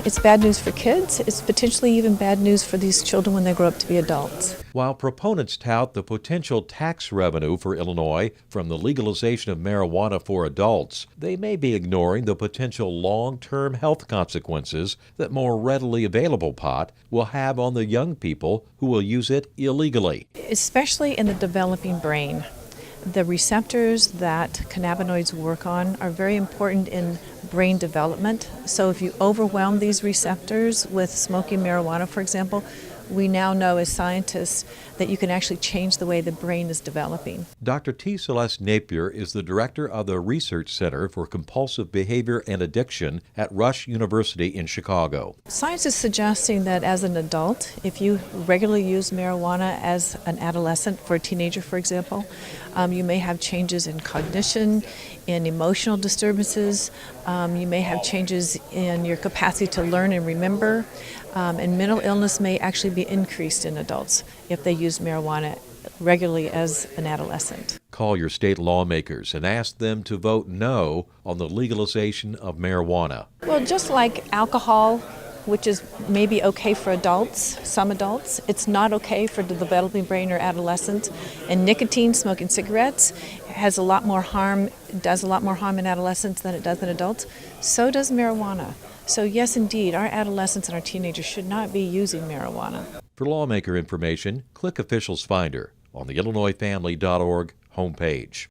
It's bad news for kids. It's potentially even bad news for these children when they grow up to be adults. While proponents tout the potential tax revenue for Illinois from the legalization of marijuana for adults, they may be ignoring the potential long-term health consequences that more readily available pot will have on the young people who will use it illegally. Especially in the developing brain. The receptors that cannabinoids work on are very important in brain development. So if you overwhelm these receptors with smoking marijuana, for example, we now know as scientists that you can actually change the way the brain is developing. Dr. T. Celeste Napier is the director of the Research Center for Compulsive Behavior and Addiction at Rush University in Chicago. Science is suggesting that as an adult, if you regularly use marijuana as an adolescent, for a teenager for example, you may have changes in cognition, in emotional disturbances, you may have changes in your capacity to learn and remember, and mental illness may actually be increased in adults if they use marijuana regularly as an adolescent. Call your state lawmakers and ask them to vote no on the legalization of marijuana. Well, just like alcohol, which is maybe okay for adults, some adults, it's not okay for the developing brain or adolescent. And nicotine, smoking cigarettes, has a lot more harm, does a lot more harm in adolescents than it does in adults. So does marijuana. So yes, indeed, our adolescents and our teenagers should not be using marijuana. For lawmaker information, click Officials Finder on the IllinoisFamily.org homepage.